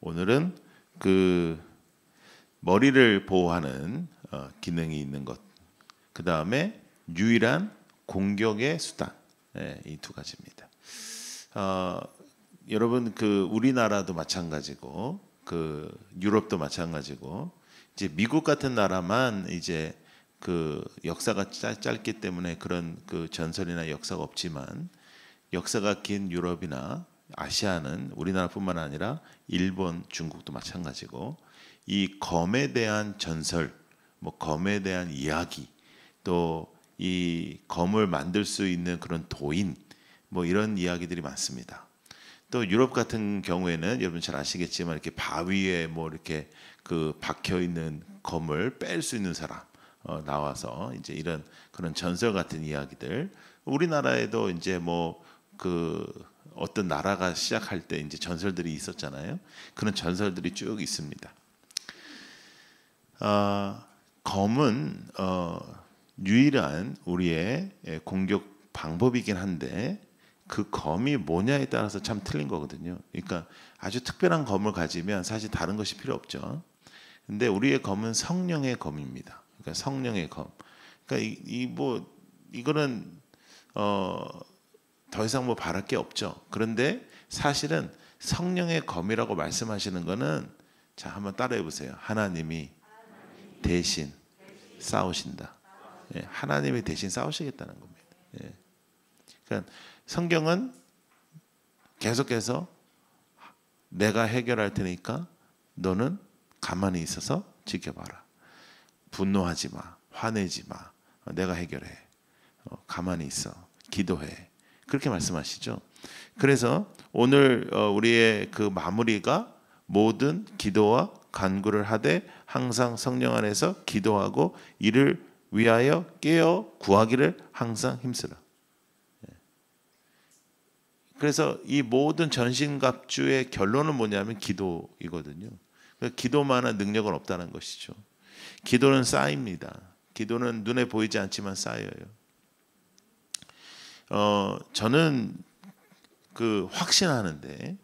오늘은 그 머리를 보호하는 기능이 있는 것, 그 다음에 유일한 공격의 수단, 이 두 가지입니다. 여러분 그 우리나라도 마찬가지고 그 유럽도 마찬가지고 이제 미국 같은 나라만 이제 그 역사가 짧기 때문에 그런 그 전설이나 역사가 없지만 역사가 긴 유럽이나 아시아는 우리나라뿐만 아니라 일본, 중국도 마찬가지고 이 검에 대한 전설, 뭐 검에 대한 이야기, 또 이 검을 만들 수 있는 그런 도인, 뭐 이런 이야기들이 많습니다. 또 유럽 같은 경우에는 여러분 잘 아시겠지만 이렇게 바위에 뭐 이렇게 그 박혀 있는 검을 뺄 수 있는 사람 나와서 이제 이런 그런 전설 같은 이야기들. 우리나라에도 이제 뭐 그 어떤 나라가 시작할 때 이제 전설들이 있었잖아요. 그런 전설들이 쭉 있습니다. 검은 유일한 우리의 공격 방법이긴 한데 그 검이 뭐냐에 따라서 참 틀린 거거든요. 그러니까 아주 특별한 검을 가지면 사실 다른 것이 필요 없죠. 근데 우리의 검은 성령의 검입니다. 그러니까 성령의 검. 그러니까 이거는 더 이상 뭐 바랄 게 없죠. 그런데 사실은 성령의 검이라고 말씀하시는 거는 자 한번 따라해 보세요. 하나님이 대신 싸우신다. 하나님이 대신 싸우시겠다는 겁니다. 그러니까 성경은 계속해서 내가 해결할 테니까 너는 가만히 있어서 지켜봐라. 분노하지 마, 화내지 마. 내가 해결해. 가만히 있어, 기도해. 그렇게 말씀하시죠. 그래서 오늘 우리의 그 마무리가 모든 기도와 간구를 하되 항상 성령 안에서 기도하고 이를 위하여 깨어 구하기를 항상 힘쓰라. 그래서 이 모든 전신갑주의 결론은 뭐냐면 기도이거든요. 기도만한 능력은 없다는 것이죠. 기도는 쌓입니다. 기도는 눈에 보이지 않지만 쌓여요. 저는 그 확신하는데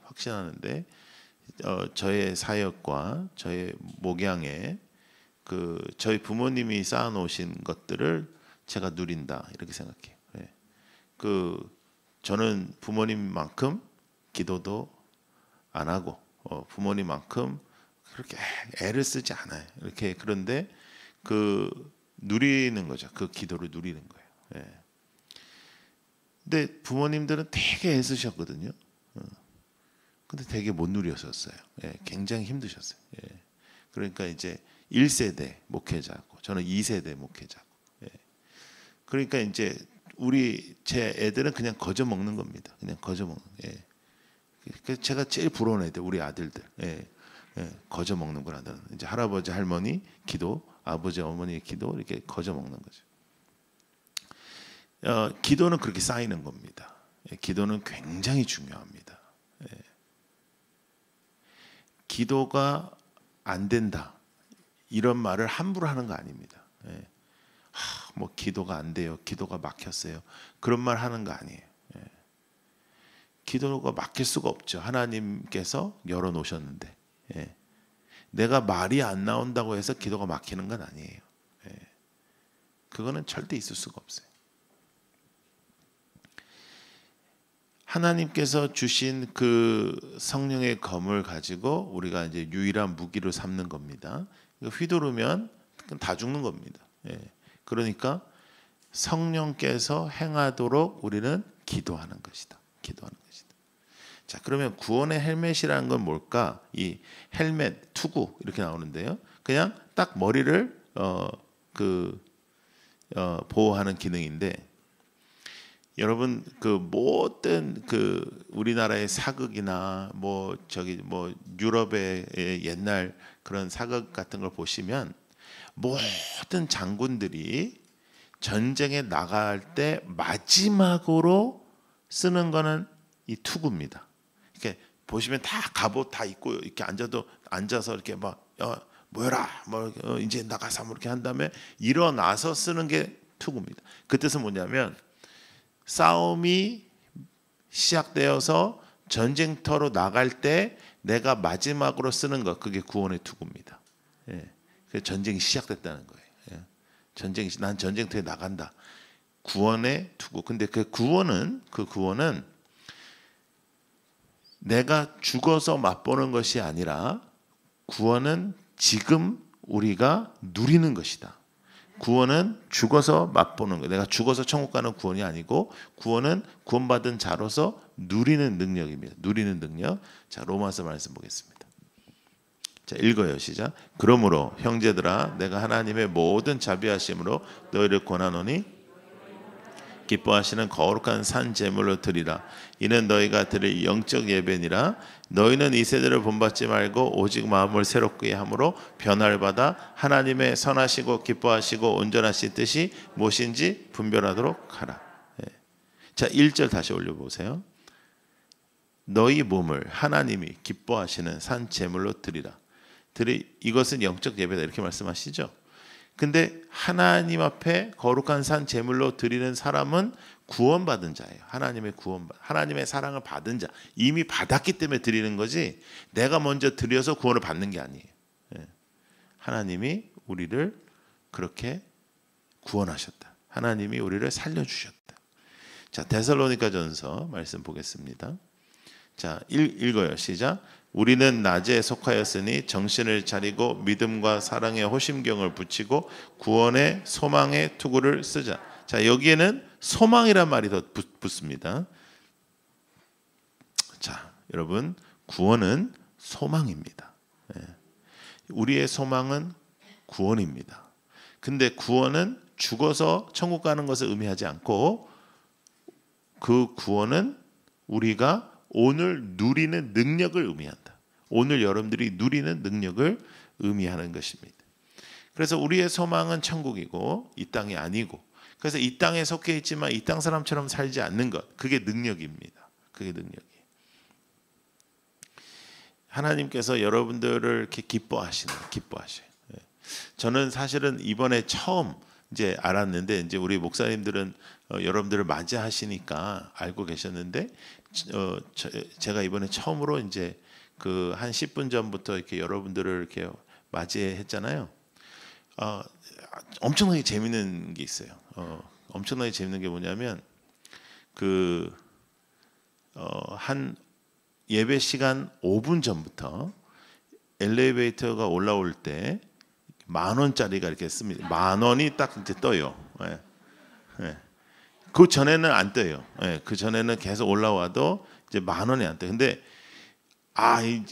저의 사역과 저의 목양에 그 저희 부모님이 쌓아놓으신 것들을 제가 누린다 이렇게 생각해요. 저는 부모님만큼 기도도 안 하고 부모님만큼 그렇게 애를 쓰지 않아요. 이렇게 그런데 그 누리는 거죠. 그 기도를 누리는 거예요. 근데 부모님들은 되게 애쓰셨거든요. 근데 되게 못 누렸었어요. 굉장히 힘드셨어요. 그러니까 이제 1세대 목회자고 저는 2세대 목회자고. 그러니까 이제 제 애들은 그냥 거저 먹는 겁니다. 그냥 거저 먹는. 그래서 제가 제일 부러운 애들 우리 아들들. 거저 먹는구나. 이제 할아버지 할머니 기도, 아버지 어머니의 기도 이렇게 거저 먹는 거죠. 기도는 그렇게 쌓이는 겁니다. 기도는 굉장히 중요합니다. 기도가 안 된다 이런 말을 함부로 하는 거 아닙니다. 뭐 기도가 안 돼요, 기도가 막혔어요, 그런 말 하는 거 아니에요. 기도가 막힐 수가 없죠. 하나님께서 열어놓으셨는데 내가 말이 안 나온다고 해서 기도가 막히는 건 아니에요. 그거는 절대 있을 수가 없어요. 하나님께서 주신 그 성령의 검을 가지고 우리가 이제 유일한 무기로 삼는 겁니다. 휘두르면 다 죽는 겁니다. 그러니까 성령께서 행하도록 우리는 기도하는 것이다. 기도하는 것이다. 자, 그러면 구원의 헬멧이라는 건 뭘까? 이 헬멧 투구 이렇게 나오는데요. 그냥 딱 머리를 보호하는 기능인데. 여러분 그 모든 그 우리나라의 사극이나 뭐 유럽의 옛날 그런 사극 같은 걸 보시면 모든 장군들이 전쟁에 나갈 때 마지막으로 쓰는 거는 이 투구입니다. 이렇게 보시면 다 갑옷 다 입고 이렇게 앉아서 이렇게 막 모여라 뭐 이제 나가서 뭐 이렇게 한 다음에 일어나서 쓰는 게 투구입니다. 그 뜻은 뭐냐면 싸움이 시작되어서 전쟁터로 나갈 때 내가 마지막으로 쓰는 것, 그게 구원의 투구입니다. 예. 그래서 전쟁이 시작됐다는 거예요. 예. 난 전쟁터에 나간다. 구원의 투구. 근데 그 구원은 내가 죽어서 맛보는 것이 아니라 구원은 지금 우리가 누리는 것이다. 구원은 죽어서 맛보는 거. 내가 죽어서 천국 가는 구원이 아니고 구원은 구원받은 자로서 누리는 능력입니다. 누리는 능력. 자, 로마서 말씀 보겠습니다. 자, 읽어요. 시작. 그러므로 형제들아 내가 하나님의 모든 자비하심으로 너희를 권하노니 기뻐하시는 거룩한 산 제물로 드리라. 이는 너희가 드릴 영적 예배니라. 너희는 이 세대를 본받지 말고 오직 마음을 새롭게 함으로 변화를 받아 하나님의 선하시고 기뻐하시고 온전하신 뜻이 무엇인지 분별하도록 하라. 예. 자, 1절 다시 올려보세요. 너희 몸을 하나님이 기뻐하시는 산 제물로 드리라. 이것은 영적 예배다 이렇게 말씀하시죠. 근데 하나님 앞에 거룩한 산 제물로 드리는 사람은 구원받은 자예요. 하나님의 사랑을 받은 자, 이미 받았기 때문에 드리는 거지 내가 먼저 드려서 구원을 받는 게 아니에요. 하나님이 우리를 그렇게 구원하셨다. 하나님이 우리를 살려주셨다. 자, 데살로니가전서 말씀 보겠습니다. 자, 읽어요. 시작. 우리는 낮에 속하였으니 정신을 차리고 믿음과 사랑의 호심경을 붙이고 구원의 소망의 투구를 쓰자. 자, 여기에는 소망이란 말이 더 붙습니다. 자, 여러분, 구원은 소망입니다. 우리의 소망은 구원입니다. 근데 구원은 죽어서 천국 가는 것을 의미하지 않고 그 구원은 우리가 오늘 누리는 능력을 의미한다. 오늘 여러분들이 누리는 능력을 의미하는 것입니다. 그래서 우리의 소망은 천국이고 이 땅이 아니고, 그래서 이 땅에 속해 있지만 이 땅 사람처럼 살지 않는 것, 그게 능력입니다. 그게 능력이에요. 하나님께서 여러분들을 이렇게 기뻐하셔요. 저는 사실은 이번에 처음 이제 알았는데, 이제 우리 목사님들은 여러분들을 맞이하시니까 알고 계셨는데, 제가 이번에 처음으로 이제 그 한 10분 전부터 이렇게 여러분들을 이렇게 맞이했잖아요. 엄청나게 재밌는 게 있어요. 엄청나게 재밌는 게 뭐냐면 한 예배 시간 5분 전부터 엘리베이터가 올라올 때 10,000원짜리가 이렇게 씁니다. 10,000원이 딱 이제 떠요. 그 전에는 안 떠요. 그 전에는 계속 올라와도 이제 10,000원이 안 떠요. 근데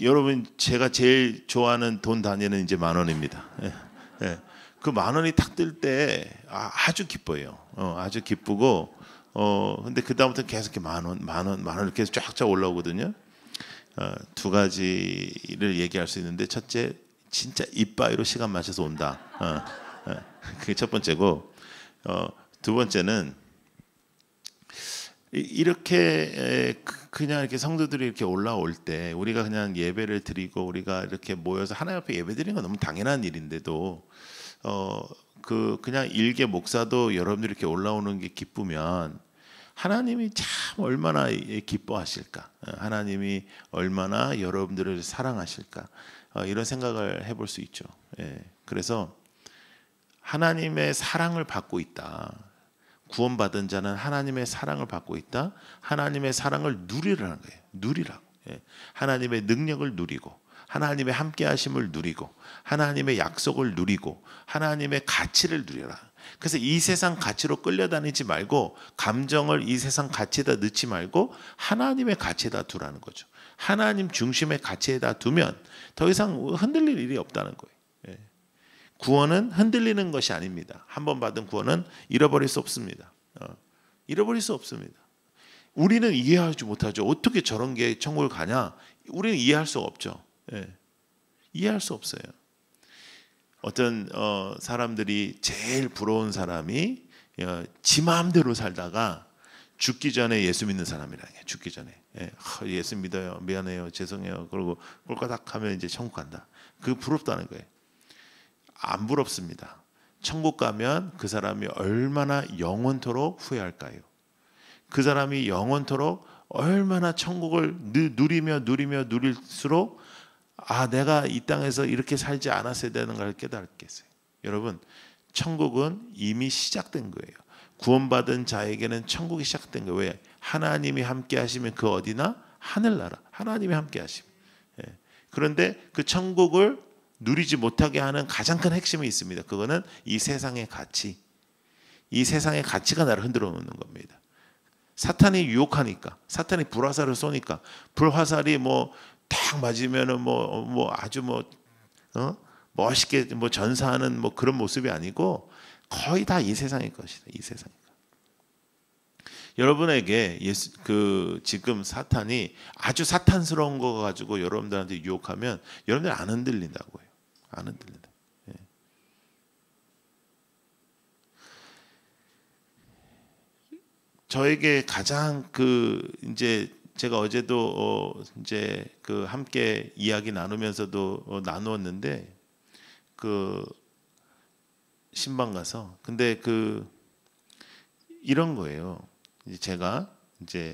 여러분, 제가 제일 좋아하는 돈 단위는 이제 10,000원입니다. 그 10,000원이 딱 뜰 때 아주 기뻐요. 아주 기쁘고, 근데 그 다음부터 계속 이렇게 10,000원 이렇게 쫙쫙 올라오거든요. 두 가지를 얘기할 수 있는데, 첫째, 진짜 이빠이로 시간 맞춰서 온다. 그게 첫 번째고, 두 번째는 이렇게 그냥 이렇게 성도들이 이렇게 올라올 때 우리가 그냥 예배를 드리고 우리가 이렇게 모여서 하나님 앞에 예배 드리는 건 너무 당연한 일인데도 그냥 일개 목사도 여러분들이 이렇게 올라오는 게 기쁘면 하나님이 참 얼마나 기뻐하실까, 하나님이 얼마나 여러분들을 사랑하실까, 이런 생각을 해볼 수 있죠. 그래서 하나님의 사랑을 받고 있다. 구원받은 자는 하나님의 사랑을 받고 있다. 하나님의 사랑을 누리라는 거예요. 누리라고. 하나님의 능력을 누리고, 하나님의 함께하심을 누리고, 하나님의 약속을 누리고, 하나님의 가치를 누려라. 그래서 이 세상 가치로 끌려다니지 말고, 감정을 이 세상 가치에다 넣지 말고 하나님의 가치에다 두라는 거죠. 하나님 중심의 가치에다 두면 더 이상 흔들릴 일이 없다는 거예요. 구원은 흔들리는 것이 아닙니다. 한 번 받은 구원은 잃어버릴 수 없습니다. 잃어버릴 수 없습니다. 우리는 이해하지 못하죠. 어떻게 저런 게 천국을 가냐? 우리는 이해할 수가 없죠. 이해할 수 없어요. 어떤 사람들이 제일 부러운 사람이 지 마음대로 살다가 죽기 전에 예수 믿는 사람이라는 게, 죽기 전에 예수 믿어요, 미안해요, 죄송해요, 그리고 꼴까닥 하면 이제 천국 간다. 그게 부럽다는 거예요. 안 부럽습니다. 천국 가면 그 사람이 얼마나 영원토록 후회할까요? 그 사람이 영원토록 얼마나 천국을 누릴수록 내가 이 땅에서 이렇게 살지 않았어야 되는 걸 깨닫겠어요. 여러분, 천국은 이미 시작된 거예요. 구원받은 자에게는 천국이 시작된 거예요. 왜? 하나님이 함께 하시면 그 어디나 하늘나라, 하나님이 함께 하시면. 그런데 그 천국을 누리지 못하게 하는 가장 큰 핵심이 있습니다. 그거는 이 세상의 가치, 이 세상의 가치가 나를 흔들어 놓는 겁니다. 사탄이 유혹하니까, 사탄이 불화살을 쏘니까, 불화살이 딱 맞으면은 아주 멋있게 전사하는 그런 모습이 아니고 거의 다 이 세상의 것이다. 이 세상의 것. 여러분에게 지금 사탄이 아주 사탄스러운 거 가지고 여러분들한테 유혹하면 여러분들 안 흔들린다고요. 안 흔들린다. 예. 저에게 가장 이제 제가 어제도 이제 함께 이야기 나누면서도 나누었는데 신방 가서 근데 이런 거예요. 제가 이제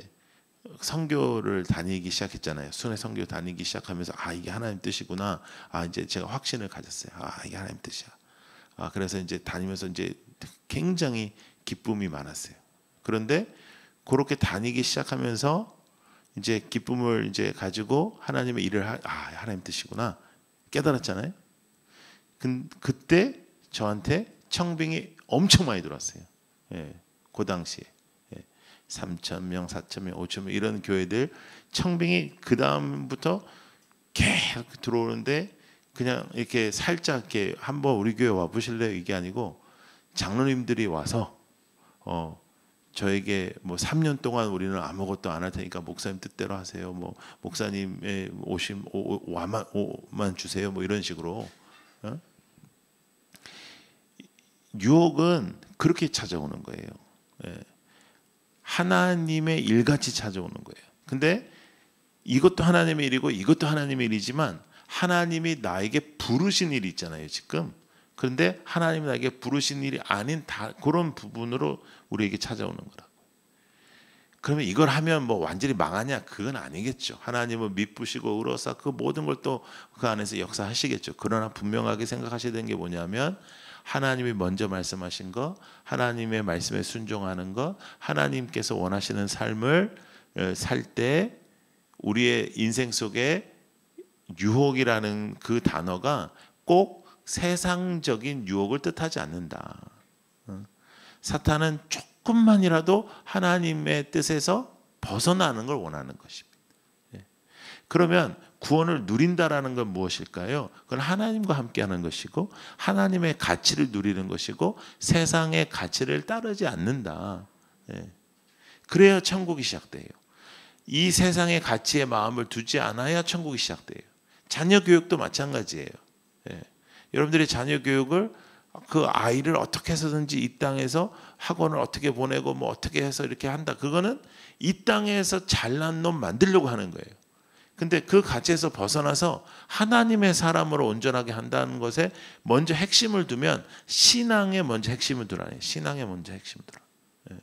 선교를 다니기 시작했잖아요. 순회 선교 다니기 시작하면서 이게 하나님 뜻이구나. 이제 제가 확신을 가졌어요. 이게 하나님 뜻이야. 그래서 이제 다니면서 이제 굉장히 기쁨이 많았어요. 그런데 그렇게 다니기 시작하면서 이제 기쁨을 이제 가지고 하나님의 일을 하나님 뜻이구나 깨달았잖아요. 그때 저한테 청빙이 엄청 많이 들어왔어요. 그 당시에 3,000명, 4,000명, 5,000명 이런 교회들 청빙이 그 다음부터 계속 들어오는데 그냥 이렇게 살짝 이렇게 한번 우리 교회 와 보실래요? 이게 아니고 장로님들이 와서 저에게 3년 동안 우리는 아무것도 안 할 테니까 목사님 뜻대로 하세요. 목사님의 오만 주세요. 이런 식으로. 유혹은 그렇게 찾아오는 거예요. 하나님의 일같이 찾아오는 거예요. 근데 이것도 하나님의 일이고 이것도 하나님의 일이지만 하나님이 나에게 부르신 일이 있잖아요, 지금. 그런데 하나님이 나에게 부르신 일이 아닌 그런 부분으로 우리에게 찾아오는 거라고. 그러면 이걸 하면 완전히 망하냐? 그건 아니겠죠. 하나님은 미쁘시고 의로사 그 모든 걸 또 그 안에서 역사하시겠죠. 그러나 분명하게 생각하셔야 되는 게 뭐냐면 하나님이 먼저 말씀하신 거, 하나님의 말씀에 순종하는 거, 하나님께서 원하시는 삶을 살 때 우리의 인생 속에 유혹이라는 그 단어가 꼭 세상적인 유혹을 뜻하지 않는다. 사탄은 조금만이라도 하나님의 뜻에서 벗어나는 걸 원하는 것입니다. 그러면 구원을 누린다라는 건 무엇일까요? 그건 하나님과 함께하는 것이고 하나님의 가치를 누리는 것이고 세상의 가치를 따르지 않는다. 그래야 천국이 시작돼요. 이 세상의 가치에 마음을 두지 않아야 천국이 시작돼요. 자녀 교육도 마찬가지예요. 여러분들이 자녀 교육을 그 아이를 어떻게 해서든지 이 땅에서 학원을 어떻게 보내고 어떻게 해서 이렇게 한다. 그거는 이 땅에서 잘난 놈 만들려고 하는 거예요. 근데 그 가치에서 벗어나서 하나님의 사람으로 온전하게 한다는 것에 먼저 핵심을 두면 신앙에 먼저 핵심을 두라는 거예요. 신앙에 먼저 핵심을 두라.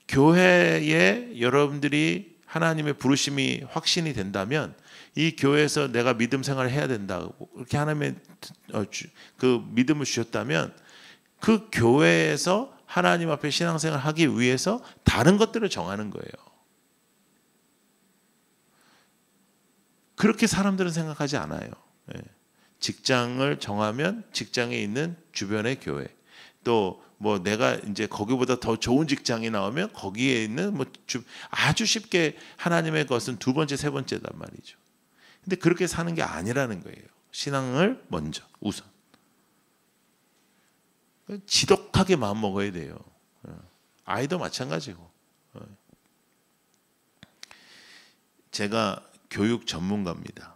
교회에 여러분들이 하나님의 부르심이 확신이 된다면 이 교회에서 내가 믿음 생활을 해야 된다. 이렇게 하나님의 그 믿음을 주셨다면 그 교회에서 하나님 앞에 신앙생활을 하기 위해서 다른 것들을 정하는 거예요. 그렇게 사람들은 생각하지 않아요. 직장을 정하면 직장에 있는 주변의 교회, 또 내가 이제 거기보다 더 좋은 직장이 나오면 거기에 있는 아주 쉽게 하나님의 것은 두 번째, 세 번째단 말이죠. 근데 그렇게 사는 게 아니라는 거예요. 신앙을 먼저 우선 지독하게 마음 먹어야 돼요. 아이도 마찬가지고. 제가 교육 전문가입니다.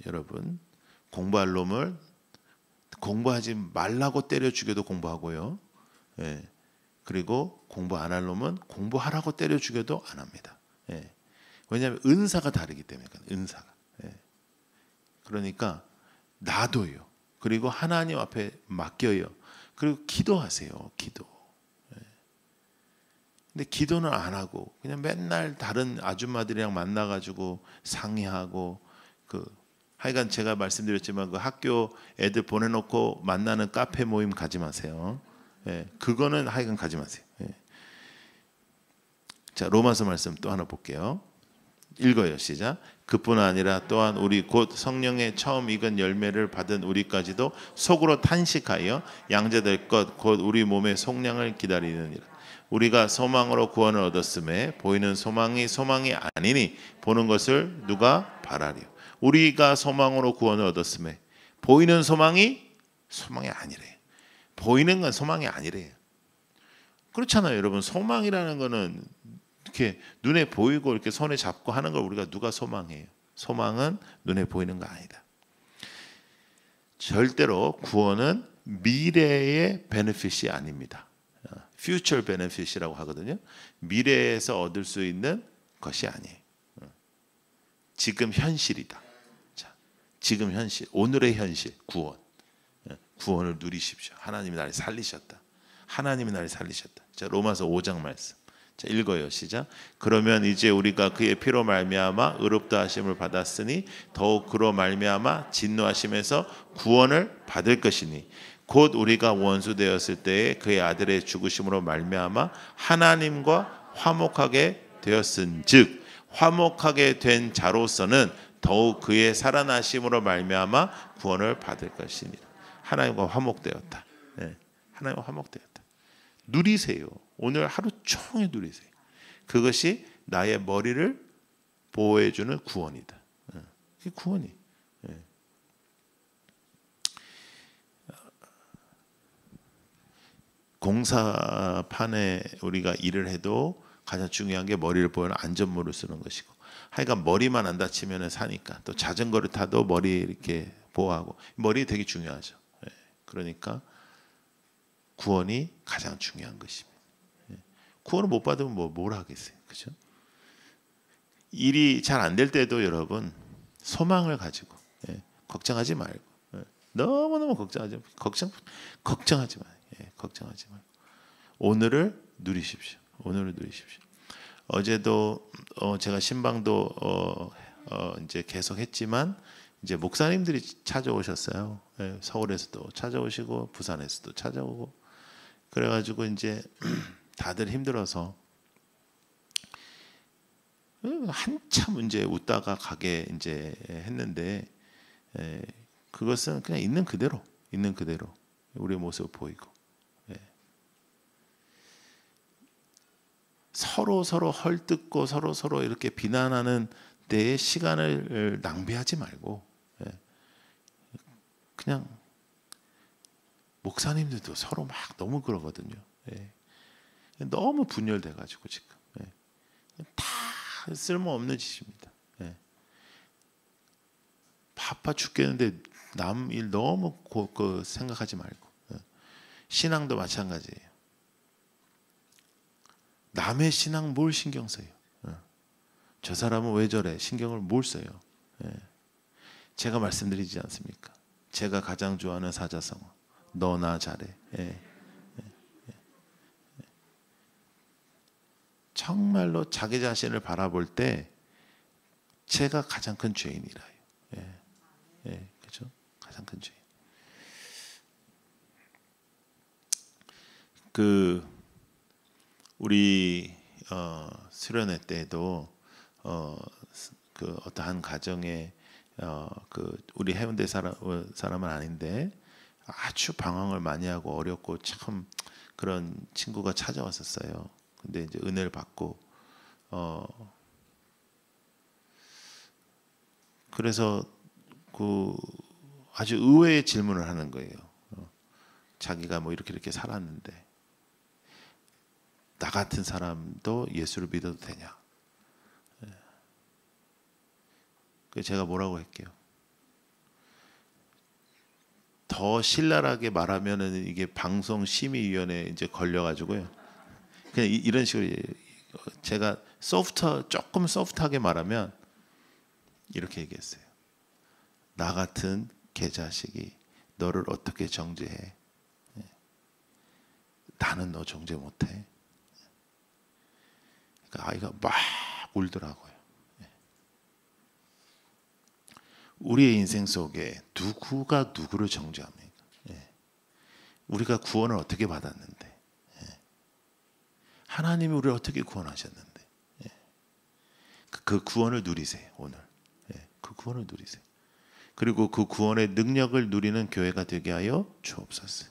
여러분 공부할 놈을 공부하지 말라고 때려 죽여도 공부하고요. 그리고 공부 안 할 놈은 공부하라고 때려 죽여도 안 합니다. 왜냐하면 은사가 다르기 때문에. 은사가. 그러니까 놔둬요. 그리고 하나님 앞에 맡겨요. 그리고 기도하세요. 기도. 근데 기도는 안 하고 그냥 맨날 다른 아줌마들이랑 만나가지고 상의하고 하여간 제가 말씀드렸지만 그 학교 애들 보내놓고 만나는 카페 모임 가지 마세요. 예, 그거는 하여간 가지 마세요. 예. 자, 로마서 말씀 또 하나 볼게요. 읽어요. 시작. 그뿐 아니라 또한 우리 곧 성령의 처음 익은 열매를 받은 우리까지도 속으로 탄식하여 양자될 것 곧 우리 몸의 속량을 기다리느니라. 우리가 소망으로 구원을 얻었음에 보이는 소망이 아니니 보는 것을 누가 바라리요. 우리가 소망으로 구원을 얻었음에 보이는 소망이 아니래요. 보이는 건 소망이 아니래요. 그렇잖아요, 여러분. 소망이라는 거는 이렇게 눈에 보이고 이렇게 손에 잡고 하는 걸 우리가 누가 소망해요? 소망은 눈에 보이는 거 아니다. 절대로 구원은 미래의 베네핏이 아닙니다. future benefit이라고 하거든요. 미래에서 얻을 수 있는 것이 아니에요. 지금 현실이다. 자, 지금 현실, 오늘의 현실, 구원. 구원을 누리십시오. 하나님이 나를 살리셨다. 하나님이 나를 살리셨다. 자, 로마서 5장 말씀. 자, 읽어요. 시작. 그러면 이제 우리가 그의 피로 말미암아 의롭다 하심을 받았으니 더욱 그로 말미암아 진노하심에서 구원을 받을 것이니 곧 우리가 원수 되었을 때에 그의 아들의 죽으심으로 말미암아 하나님과 화목하게 되었은즉 화목하게 된 자로서는 더욱 그의 살아나심으로 말미암아 구원을 받을 것이니라. 하나님과 화목되었다. 네. 하나님과 화목되었다. 누리세요. 오늘 하루 종일 누리세요. 그것이 나의 머리를 보호해주는 구원이다. 그게 구원이. 공사판에 우리가 일을 해도 가장 중요한 게 머리를 보호하는 안전모를 쓰는 것이고, 하여간 머리만 안 다치면 사니까 또 자전거를 타도 머리 이렇게 보호하고 머리 되게 중요하죠. 그러니까 구원이 가장 중요한 것입니다. 구원을 못 받으면 뭘 하겠어요, 그렇죠? 일이 잘 안 될 때도 여러분 소망을 가지고 걱정하지 말고 너무너무 걱정하지 마요. 걱정하지 말고 오늘을 누리십시오. 오늘을 누리십시오. 어제도 제가 신방도 이제 계속 했지만 이제 목사님들이 찾아오셨어요. 서울에서도 찾아오시고 부산에서도 찾아오고 그래가지고 이제 다들 힘들어서 한참 이제 웃다가 가게 이제 했는데 그것은 그냥 있는 그대로 우리의 모습을 보이고 서로 헐뜯고 서로 이렇게 비난하는 데에 시간을 낭비하지 말고 그냥 목사님들도 서로 막 너무 그러거든요. 너무 분열돼가지고 지금 다 쓸모없는 짓입니다. 바빠 죽겠는데 남 일 너무 생각하지 말고 신앙도 마찬가지예요. 남의 신앙 뭘 신경 써요? 저 사람은 왜 저래? 신경을 뭘 써요? 제가 말씀드리지 않습니까? 제가 가장 좋아하는 사자성어 너 나 잘해. 정말로 자기 자신을 바라볼 때 제가 가장 큰 죄인이라요. 그렇죠? 가장 큰 죄인. 우리 수련회 때도 어떠한 가정에 우리 해운대 사람은 아닌데 아주 방황을 많이 하고 어렵고 참 그런 친구가 찾아왔었어요. 근데 이제 은혜를 받고 그래서 아주 의외의 질문을 하는 거예요. 자기가 뭐 이렇게 살았는데 나 같은 사람도 예수를 믿어도 되냐? 그 제가 뭐라고 할게요? 더 신랄하게 말하면은 이게 방송심의위원회 이제 걸려가지고요. 그냥 이런 식으로 제가 조금 소프트하게 말하면 이렇게 얘기했어요. 나 같은 개자식이 너를 어떻게 정죄해? 나는 너 정죄 못해. 아이가 막 울더라고요. 우리의 인생 속에 누구가 누구를 정죄합니까? 우리가 구원을 어떻게 받았는데, 하나님이 우리를 어떻게 구원하셨는데, 그 구원을 누리세요. 오늘 그 구원을 누리세요. 그리고 그 구원의 능력을 누리는 교회가 되게 하여 주옵소서.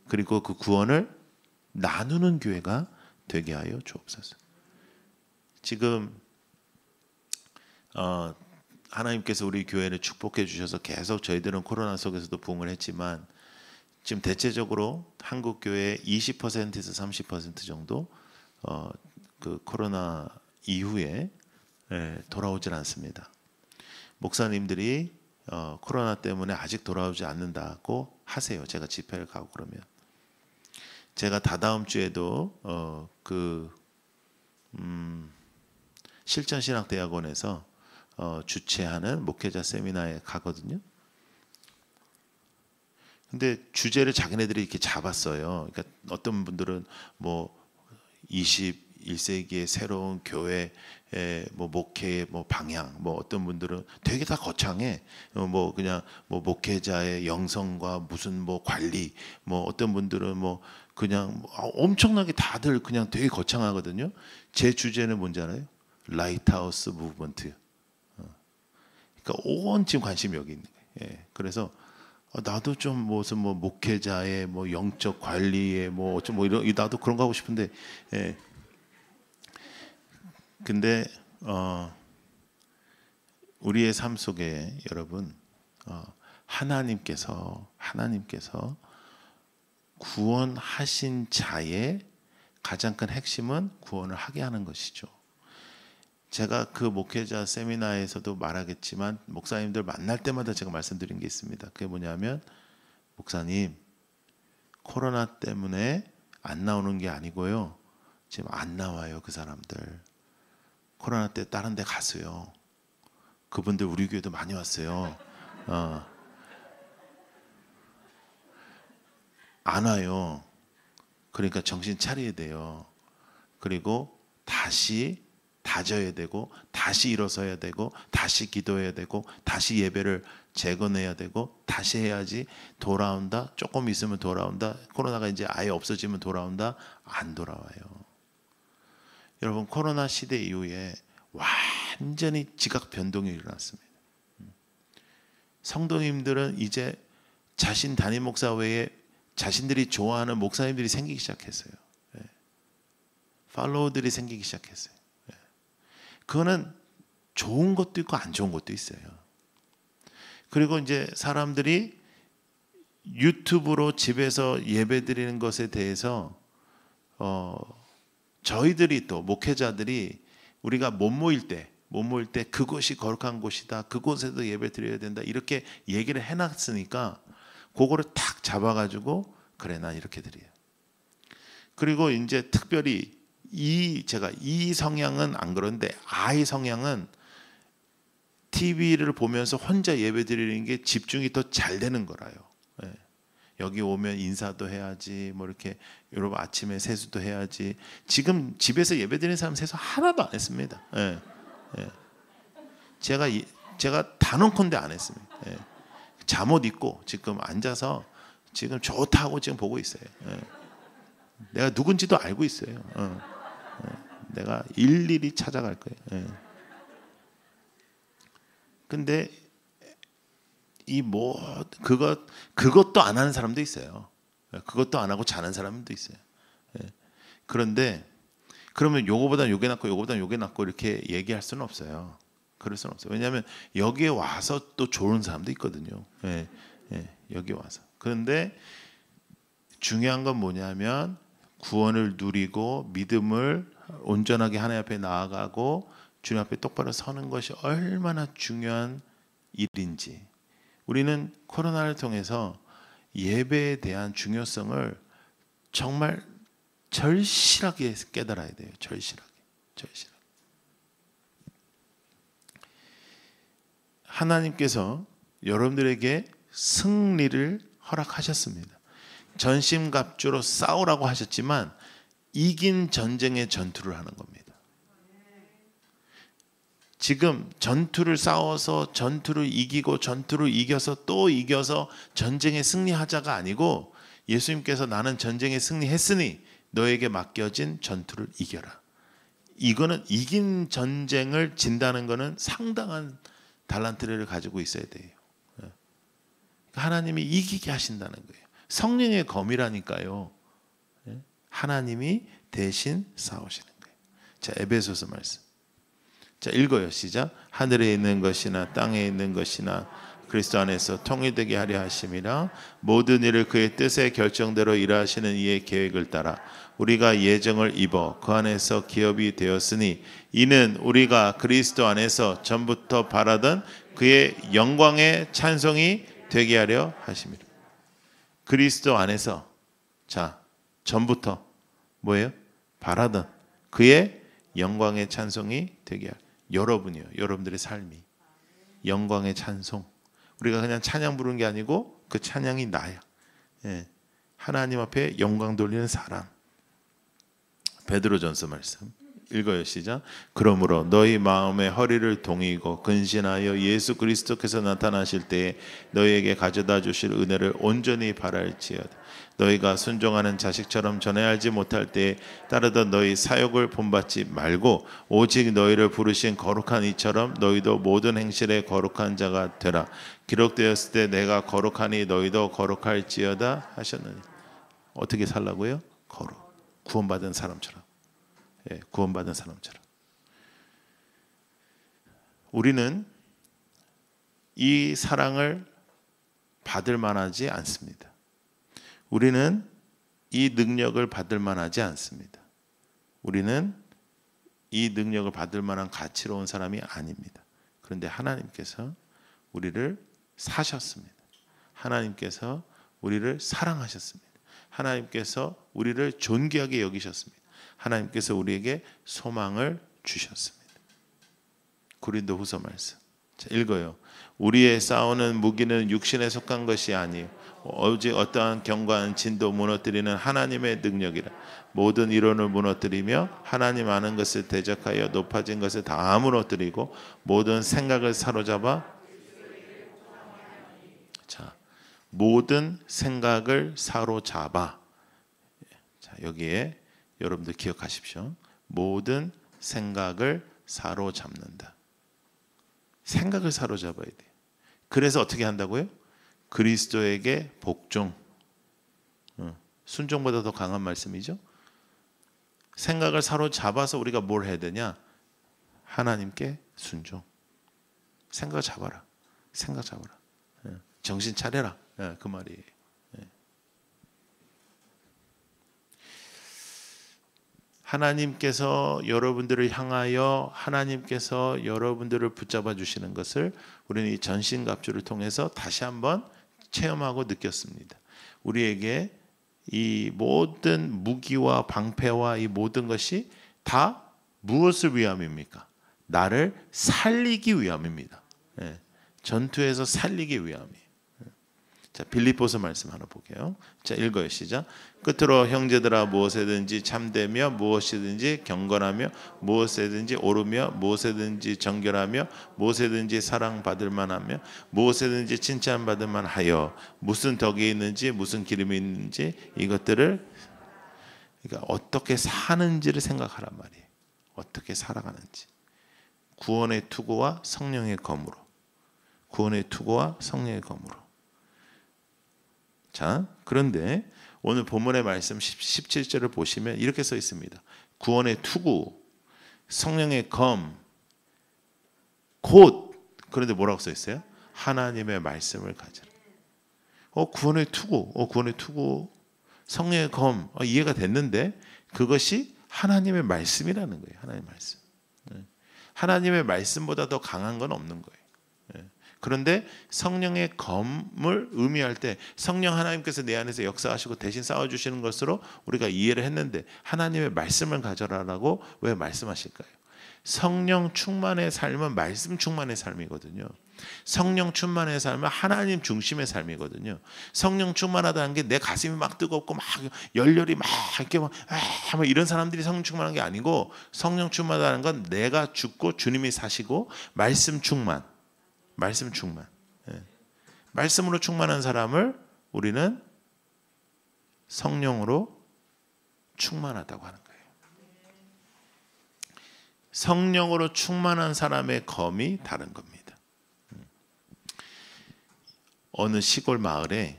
그리고 그 구원을 나누는 교회가 되게 하여 주옵소서. 지금 하나님께서 우리 교회를 축복해 주셔서 계속 저희들은 코로나 속에서도 부흥을 했지만 지금 대체적으로 한국 교회의 20%에서 30% 정도 그 코로나 이후에 돌아오질 않습니다. 목사님들이 코로나 때문에 아직 돌아오지 않는다고 하세요. 제가 집회를 가고 그러면 제가 다다음 주에도 실전신학대학원에서 주최하는 목회자 세미나에 가거든요. 근데 주제를 자기네들이 이렇게 잡았어요. 그러니까 어떤 분들은 뭐 21세기의 새로운 교회의 뭐 목회의 뭐 방향, 뭐 어떤 분들은 되게 다 거창해. 뭐 그냥 뭐 목회자의 영성과 무슨 뭐 관리, 뭐 어떤 분들은 뭐 그냥 엄청나게 다들 그냥 되게 거창하거든요. 제 주제는 뭔지 알아요? 라이트하우스 무브먼트. 그러니까 온 지금 관심이 여기 있는 거예요. 그래서 나도 좀 무슨 뭐 목회자의 뭐 영적 관리에 뭐 어쩜 뭐 이런 나도 그런 거 하고 싶은데, 근데 우리의 삶 속에 여러분 하나님께서 구원하신 자의 가장 큰 핵심은 구원을 하게 하는 것이죠. 제가 그 목회자 세미나에서도 말하겠지만 목사님들 만날 때마다 제가 말씀드린 게 있습니다. 그게 뭐냐면 목사님 코로나 때문에 안 나오는 게 아니고요. 지금 안 나와요. 그 사람들 코로나 때 다른 데 갔어요. 그분들 우리 교회도 많이 왔어요. 안 와요. 그러니까 정신 차려야 돼요. 그리고 다시 다져야 되고 다시 일어서야 되고 다시 기도해야 되고 다시 예배를 재건해야 되고 다시 해야지 돌아온다. 조금 있으면 돌아온다. 코로나가 이제 아예 없어지면 돌아온다. 안 돌아와요. 여러분 코로나 시대 이후에 완전히 지각 변동이 일어났습니다. 성도님들은 이제 자신 담임 목사 외에 자신들이 좋아하는 목사님들이 생기기 시작했어요. 팔로워들이 생기기 시작했어요. 그거는 좋은 것도 있고 안 좋은 것도 있어요. 그리고 이제 사람들이 유튜브로 집에서 예배 드리는 것에 대해서 저희들이 또 목회자들이 우리가 못 모일 때 그곳이 거룩한 곳이다. 그곳에도 예배 드려야 된다. 이렇게 얘기를 해놨으니까 그거를 탁 잡아가지고 그래 난 이렇게 드려요. 그리고 이제 특별히 제가 이 성향은 안 그런데 I 성향은 TV를 보면서 혼자 예배 드리는 게 집중이 더 잘 되는 거라요. 여기 오면 인사도 해야지 뭐 이렇게 여러분 아침에 세수도 해야지. 지금 집에서 예배 드리는 사람 세수 하나도 안 했습니다. 제가 단언컨대 안 했습니다. 잠옷 입고 지금 앉아서 지금 좋다고 지금 보고 있어요. 내가 누군지도 알고 있어요. 내가 일일이 찾아갈 거예요. 근데 그것도 안 하는 사람도 있어요. 그것도 안 하고 자는 사람도 있어요. 그런데 그러면 요거보다 요게 낫고 요거보다 요게 낫고 이렇게 얘기할 수는 없어요. 그럴 수는 없어요. 왜냐하면 여기에 와서 또 좋은 사람도 있거든요. 여기 와서. 그런데 중요한 건 뭐냐면 구원을 누리고 믿음을 온전하게 하나님 앞에 나아가고 주님 앞에 똑바로 서는 것이 얼마나 중요한 일인지 우리는 코로나를 통해서 예배에 대한 중요성을 정말 절실하게 깨달아야 돼요. 절실하게. 하나님께서 여러분들에게 승리를 허락하셨습니다. 전심갑주로 싸우라고 하셨지만 이긴 전쟁의 전투를 하는 겁니다. 지금 전투를 싸워서 전투를 이기고 전투를 이겨서 또 이겨서 전쟁에 승리하자가 아니고 예수님께서 나는 전쟁에 승리했으니 너에게 맡겨진 전투를 이겨라. 이거는 이긴 전쟁을 진다는 거는 상당한 달란트를 가지고 있어야 돼요. 하나님이 이기게 하신다는 거예요. 성령의 검이라니까요. 하나님이 대신 싸우시는 거예요. 자, 에베소서 말씀. 자, 읽어요. 시작. 하늘에 있는 것이나 땅에 있는 것이나 그리스도 안에서 통일되게 하려 하심이라. 모든 일을 그의 뜻의 결정대로 일하시는 이의 계획을 따라 우리가 예정을 입어 그 안에서 기업이 되었으니 이는 우리가 그리스도 안에서 전부터 바라던 그의 영광의 찬송이 되게 하려 하심이라. 그리스도 안에서, 자, 전부터 뭐예요? 바라던 그의 영광의 찬송이 되게 하려. 여러분이요, 여러분들의 삶이 영광의 찬송. 우리가 그냥 찬양 부르는 게 아니고 그 찬양이 나야. 하나님 앞에 영광 돌리는 사람. 베드로전서 말씀 읽어요. 시작. 그러므로 너희 마음의 허리를 동이고 근신하여 예수 그리스도께서 나타나실 때에 너희에게 가져다 주실 은혜를 온전히 바랄지어다. 너희가 순종하는 자식처럼 전에 알지 못할 때에 따르던 너희 사욕을 본받지 말고 오직 너희를 부르신 거룩한 이처럼 너희도 모든 행실에 거룩한 자가 되라. 기록되었을 때 내가 거룩하니 너희도 거룩할지어다 하셨느니. 어떻게 살라고요? 거룩. 구원받은 사람처럼. 구원받은 사람처럼. 우리는 이 사랑을 받을 만하지 않습니다. 우리는 이 능력을 받을 만하지 않습니다. 우리는 이 능력을 받을 만한 가치로운 사람이 아닙니다. 그런데 하나님께서 우리를 사셨습니다. 하나님께서 우리를 사랑하셨습니다. 하나님께서 우리를 존귀하게 여기셨습니다. 하나님께서 우리에게 소망을 주셨습니다. 고린도후서 말씀. 자, 읽어요. 우리의 싸우는 무기는 육신에 속한 것이 아니요 오직 어떠한 견고한 진도 무너뜨리는 하나님의 능력이라. 모든 이론을 무너뜨리며 하나님 아는 것을 대적하여 높아진 것을 다 무너뜨리고 모든 생각을 사로잡아. 자, 모든 생각을 사로잡아. 자, 여기에 여러분들 기억하십시오. 모든 생각을 사로잡는다. 생각을 사로잡아야 돼요. 그래서 어떻게 한다고요? 그리스도에게 복종. 순종보다 더 강한 말씀이죠. 생각을 사로잡아서 우리가 뭘 해야 되냐? 하나님께 순종. 생각 잡아라. 생각 잡아라. 정신 차려라. 그 말이에요. 하나님께서 여러분들을 향하여 하나님께서 여러분들을 붙잡아 주시는 것을 우리는 이 전신갑주를 통해서 다시 한번 체험하고 느꼈습니다. 우리에게 이 모든 무기와 방패와 이 모든 것이 다 무엇을 위함입니까? 나를 살리기 위함입니다. 전투에서 살리기 위함이에요. 자, 빌립보서 말씀 하나 볼게요. 자, 읽어요. 시작. 끝으로 형제들아 무엇에든지 참되며 무엇이든지 경건하며 무엇에든지 오르며 무엇에든지 정결하며 무엇에든지 사랑받을 만하며 무엇에든지 칭찬받을 만하여 무슨 덕이 있는지 무슨 기름이 있는지 이것들을, 그러니까 어떻게 사는지를 생각하란 말이에요. 어떻게 살아가는지. 구원의 투구와 성령의 검으로. 구원의 투구와 성령의 검으로. 자, 그런데 오늘 본문의 말씀 17절을 보시면 이렇게 써 있습니다. 구원의 투구, 성령의 검, 곧. 그런데 뭐라고 써 있어요? 하나님의 말씀을 가져라. 구원의 투구, 구원의 투구, 성령의 검, 이해가 됐는데 그것이 하나님의 말씀이라는 거예요. 하나님의 말씀. 하나님의 말씀보다 더 강한 건 없는 거예요. 그런데 성령의 검을 의미할 때 성령 하나님께서 내 안에서 역사하시고 대신 싸워주시는 것으로 우리가 이해를 했는데 하나님의 말씀을 가져라라고 왜 말씀하실까요? 성령 충만의 삶은 말씀 충만의 삶이거든요. 성령 충만의 삶은 하나님 중심의 삶이거든요. 성령 충만하다는 게 내 가슴이 막 뜨겁고 막 열렬히 막 이렇게 막 이런 사람들이 성령 충만한 게 아니고, 성령 충만하다는 건 내가 죽고 주님이 사시고 말씀 충만, 말씀 충만. 예. 말씀으로 충만한 사람을 우리는 성령으로 충만하다고 하는 거예요. 성령으로 충만한 사람의 검이 다른 겁니다. 어느 시골 마을에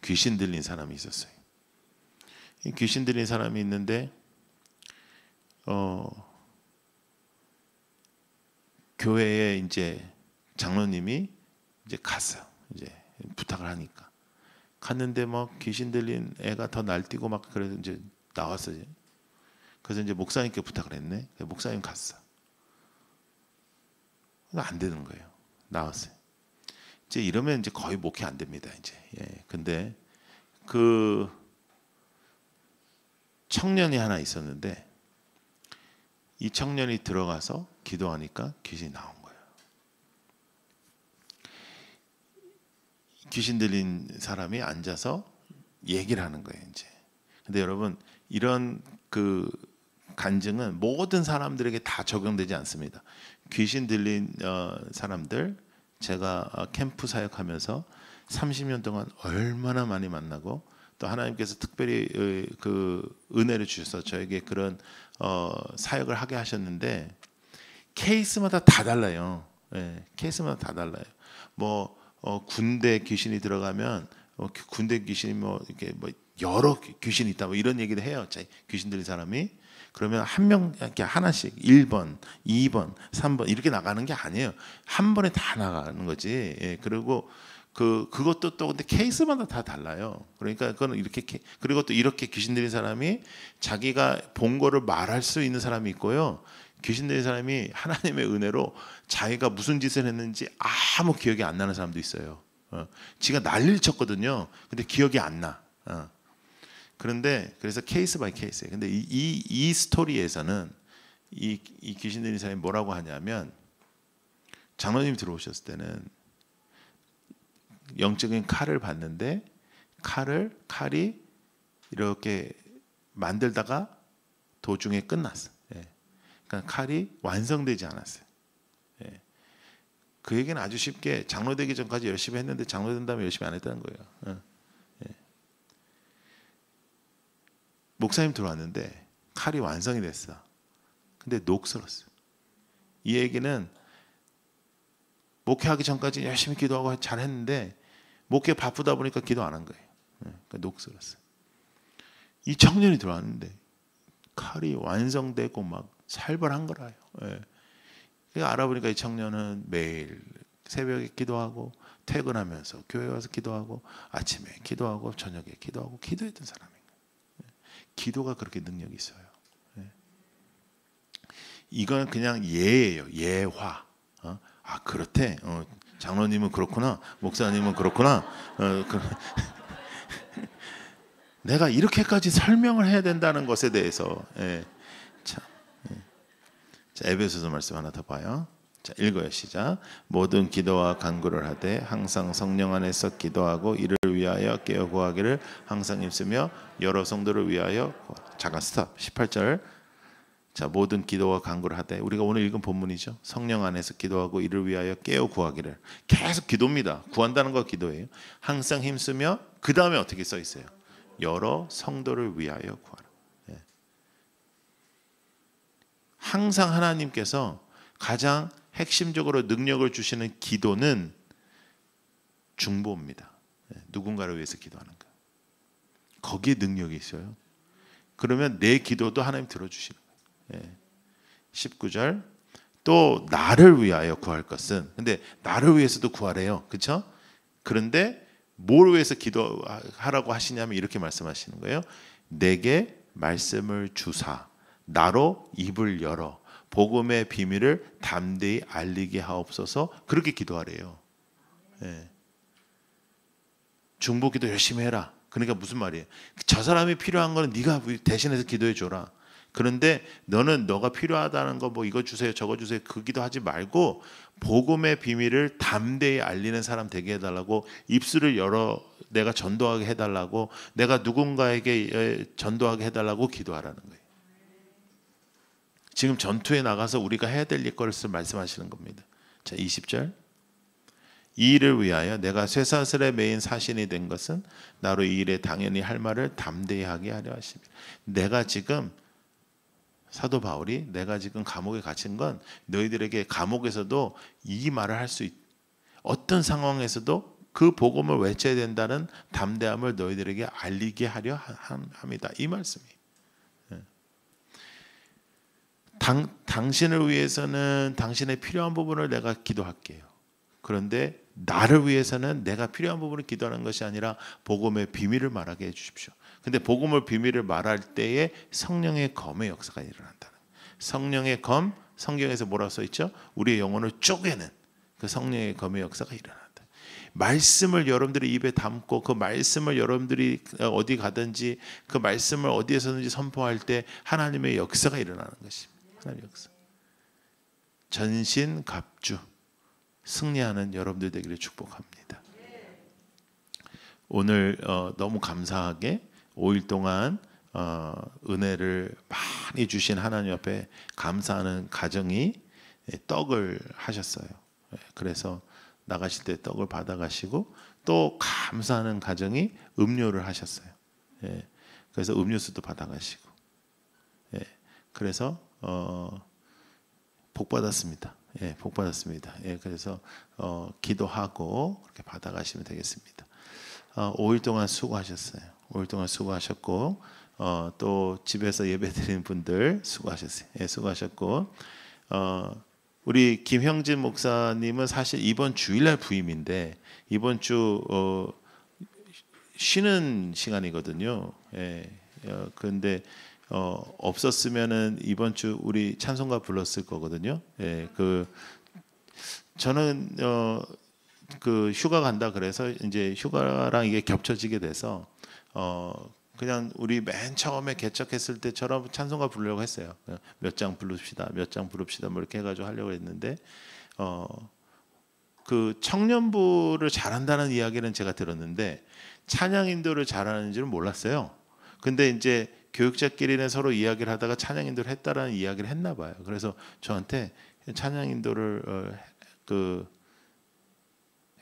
귀신 들린 사람이 있었어요. 이 귀신 들린 사람이 있는데 교회에 이제 장로님이 이제 갔어요. 이제 부탁을 하니까 갔는데 뭐 귀신 들린 애가 더 날뛰고 막 그래서 이제 나왔어요. 그래서 이제 목사님께 부탁을 했네. 목사님 갔어. 안 되는 거예요. 나왔어요. 이제 이러면 이제 거의 목회 안 됩니다. 이제. 예. 근데 그 청년이 하나 있었는데 이 청년이 들어가서 기도하니까 귀신이 나온 거예요. 귀신 들린 사람이 앉아서 얘기를 하는 거예요. 이제. 근데 여러분, 이런 그 간증은 모든 사람들에게 다 적용되지 않습니다. 귀신 들린 사람들, 제가 캠프 사역하면서 30년 동안 얼마나 많이 만나고, 또 하나님께서 특별히 그 은혜를 주셔서 저에게 그런 사역을 하게 하셨는데, 케이스마다 다 달라요. 예, 케이스마다 다 달라요. 뭐 군대 귀신이 들어가면 군대 귀신이 뭐 이렇게 뭐 여러 귀신이 있다 뭐 이런 얘기를 해요. 귀신 들린 사람이. 그러면 한 명 이렇게 하나씩 1번, 2번, 3번 이렇게 나가는 게 아니에요. 한 번에 다 나가는 거지. 예, 그리고 그것도 또 근데 케이스마다 다 달라요. 그러니까 그건 이렇게 그리고 또 이렇게 귀신 들린 사람이 자기가 본 거를 말할 수 있는 사람이 있고요. 귀신 들린 사람이 하나님의 은혜로 자기가 무슨 짓을 했는지 아무 기억이 안 나는 사람도 있어요. 지가 난리를 쳤거든요. 근데 기억이 안 나. 그런데 그래서 케이스 바이 케이스예요. 근데 이 스토리에서는 이 귀신 들린 사람이 뭐라고 하냐면, 장로님이 들어오셨을 때는 영적인 칼을 봤는데 칼이 이렇게 만들다가 도중에 끝났어. 예. 그러니까 칼이 완성되지 않았어요. 예. 그 얘기는 아주 쉽게 장로 되기 전까지 열심히 했는데 장로 된 다음에 열심히 안 했다는 거예요. 예. 목사님 들어왔는데 칼이 완성이 됐어. 근데 녹슬었어. 이 얘기는 목회하기 전까지 열심히 기도하고 잘했는데 목회 바쁘다 보니까 기도 안 한 거예요. 그러니까 녹슬었어. 이 청년이 들어왔는데 칼이 완성되고 막 살벌한 거라요. 예. 그러니까 알아보니까 이 청년은 매일 새벽에 기도하고 퇴근하면서 교회 와서 기도하고 아침에 기도하고 저녁에 기도하고 기도했던 사람이에요. 기도가 그렇게 능력이 있어요. 예. 이건 그냥 예예요. 예화. 아 그렇대. 장로님은 그렇구나. 목사님은 그렇구나. 내가 이렇게까지 설명을 해야 된다는 것에 대해서. 예. 자, 에베소서 말씀 하나 더 봐요. 자, 읽어요. 시작. 모든 기도와 간구를 하되 항상 성령 안에서 기도하고 이를 위하여 깨어 구하기를 항상 힘쓰며 여러 성도를 위하여. 잠깐 스탑. 18절. 자, 모든 기도와 간구를 하되, 우리가 오늘 읽은 본문이죠. 성령 안에서 기도하고 이를 위하여 깨어 구하기를. 계속 기도입니다. 구한다는 거 기도예요. 항상 힘쓰며, 그 다음에 어떻게 써 있어요? 여러 성도를 위하여 구하라. 예. 항상 하나님께서 가장 핵심적으로 능력을 주시는 기도는 중보입니다. 예. 누군가를 위해서 기도하는 거. 거기에 능력이 있어요. 그러면 내 기도도 하나님 들어주시는 거예요. 예. 19절. 또 나를 위하여 구할 것은, 근데 나를 위해서도 구하래요. 그렇죠? 그런데 뭘 위해서 기도하라고 하시냐면 이렇게 말씀하시는 거예요. 내게 말씀을 주사 나로 입을 열어 복음의 비밀을 담대히 알리게 하옵소서. 그렇게 기도하래요. 예. 중보기도 열심히 해라. 그러니까 무슨 말이에요? 저 사람이 필요한 거는 네가 대신해서 기도해 줘라. 그런데 너는 너가 필요하다는 거 뭐 이거 주세요 저거 주세요 그 기도하지 말고 복음의 비밀을 담대히 알리는 사람 되게 해달라고, 입술을 열어 내가 전도하게 해달라고, 내가 누군가에게 전도하게 해달라고 기도하라는 거예요. 지금 전투에 나가서 우리가 해야 될 것을 말씀하시는 겁니다. 자, 20절. 이 일을 위하여 내가 쇠사슬에 매인 사신이 된 것은 나로 이 일에 당연히 할 말을 담대히 하게 하려 하십니다. 내가 지금 사도 바울이 내가 지금 감옥에 갇힌 건 너희들에게 감옥에서도 이 말을 할 수 어떤 상황에서도 그 복음을 외쳐야 된다는 담대함을 너희들에게 알리게 하려 합니다. 이 말씀이에요. 당신을 위해서는 당신의 필요한 부분을 내가 기도할게요. 그런데 나를 위해서는 내가 필요한 부분을 기도하는 것이 아니라 복음의 비밀을 말하게 해주십시오. 근데 복음의 비밀을 말할 때에 성령의 검의 역사가 일어난다는 거예요. 성령의 검, 성경에서 뭐라고 써있죠? 우리의 영혼을 쪼개는 그 성령의 검의 역사가 일어난다. 말씀을 여러분들이 입에 담고 그 말씀을 여러분들이 어디 가든지 그 말씀을 어디에서든지 선포할 때 하나님의 역사가 일어나는 것입니다. 하나님의 역사. 전신갑주 승리하는 여러분들 되기를 축복합니다. 오늘 너무 감사하게 5일 동안 은혜를 많이 주신 하나님 앞에 감사하는 가정이 떡을 하셨어요. 그래서 나가실 때 떡을 받아가시고 또 감사하는 가정이 음료를 하셨어요. 그래서 음료수도 받아가시고, 그래서 복 받았습니다. 복 받았습니다. 그래서 기도하고 그렇게 받아가시면 되겠습니다. 5일 동안 수고하셨어요. 5일 동안 수고하셨고 또 집에서 예배드리는 분들 수고하셨어요. 수고하셨고 우리 김형진 목사님은 사실 이번 주일날 부임인데 이번 주 쉬는 시간이거든요. 그런데 없었으면은 이번 주 우리 찬송가 불렀을 거거든요. 저는 그 휴가 간다 그래서 이제 휴가랑 이게 겹쳐지게 돼서 그냥 우리 맨 처음에 개척했을 때처럼 찬송가 부르려고 했어요. 몇 장 부릅시다, 몇 장 부릅시다, 뭐 이렇게 해가지고 하려고 했는데 그 청년부를 잘한다는 이야기는 제가 들었는데 찬양 인도를 잘하는지는 몰랐어요. 근데 이제 교육자끼리는 서로 이야기를 하다가 찬양 인도를 했다라는 이야기를 했나 봐요. 그래서 저한테 찬양 인도를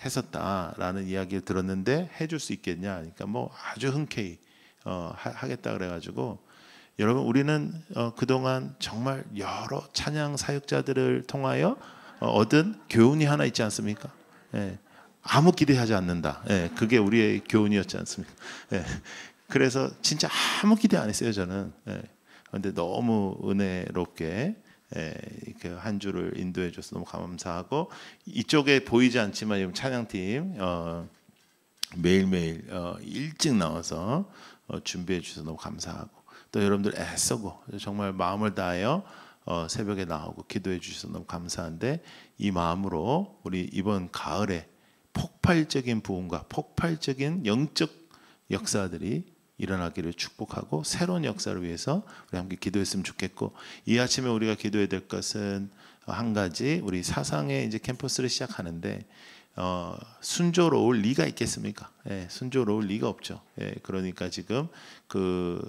했었다라는 이야기를 들었는데 해줄 수 있겠냐? 그러니까 뭐 아주 흔쾌히 하겠다 그래가지고 여러분 우리는 그동안 정말 여러 찬양 사역자들을 통하여 얻은 교훈이 하나 있지 않습니까? 아무 기대하지 않는다. 그게 우리의 교훈이었지 않습니까? 그래서 진짜 아무 기대 안 했어요 저는. 그런데 너무 은혜롭게 이렇게 한 주를 인도해 줘서 너무 감사하고 이쪽에 보이지 않지만 찬양팀 매일매일 일찍 나와서 준비해 주셔서 너무 감사하고 또 여러분들 애쓰고 정말 마음을 다하여 새벽에 나오고 기도해 주셔서 너무 감사한데 이 마음으로 우리 이번 가을에 폭발적인 부흥과 폭발적인 영적 역사들이 일어나기를 축복하고 새로운 역사를 위해서 우리 함께 기도했으면 좋겠고 이 아침에 우리가 기도해야 될 것은 한 가지 우리 사상의 이제 캠퍼스를 시작하는데 순조로울 리가 있겠습니까? 순조로울 리가 없죠. 그러니까 지금 그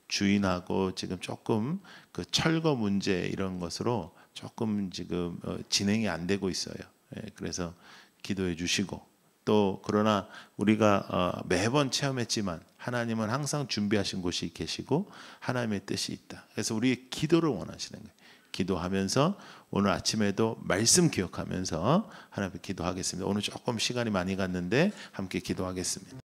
주인하고 지금 조금 그 철거 문제 이런 것으로 조금 지금 진행이 안 되고 있어요. 그래서 기도해 주시고 또 그러나 우리가 매번 체험했지만 하나님은 항상 준비하신 곳이 계시고 하나님의 뜻이 있다. 그래서 우리의 기도를 원하시는 거예요. 기도하면서 오늘 아침에도 말씀 기억하면서 하나님께 기도하겠습니다. 오늘 조금 시간이 많이 갔는데 함께 기도하겠습니다.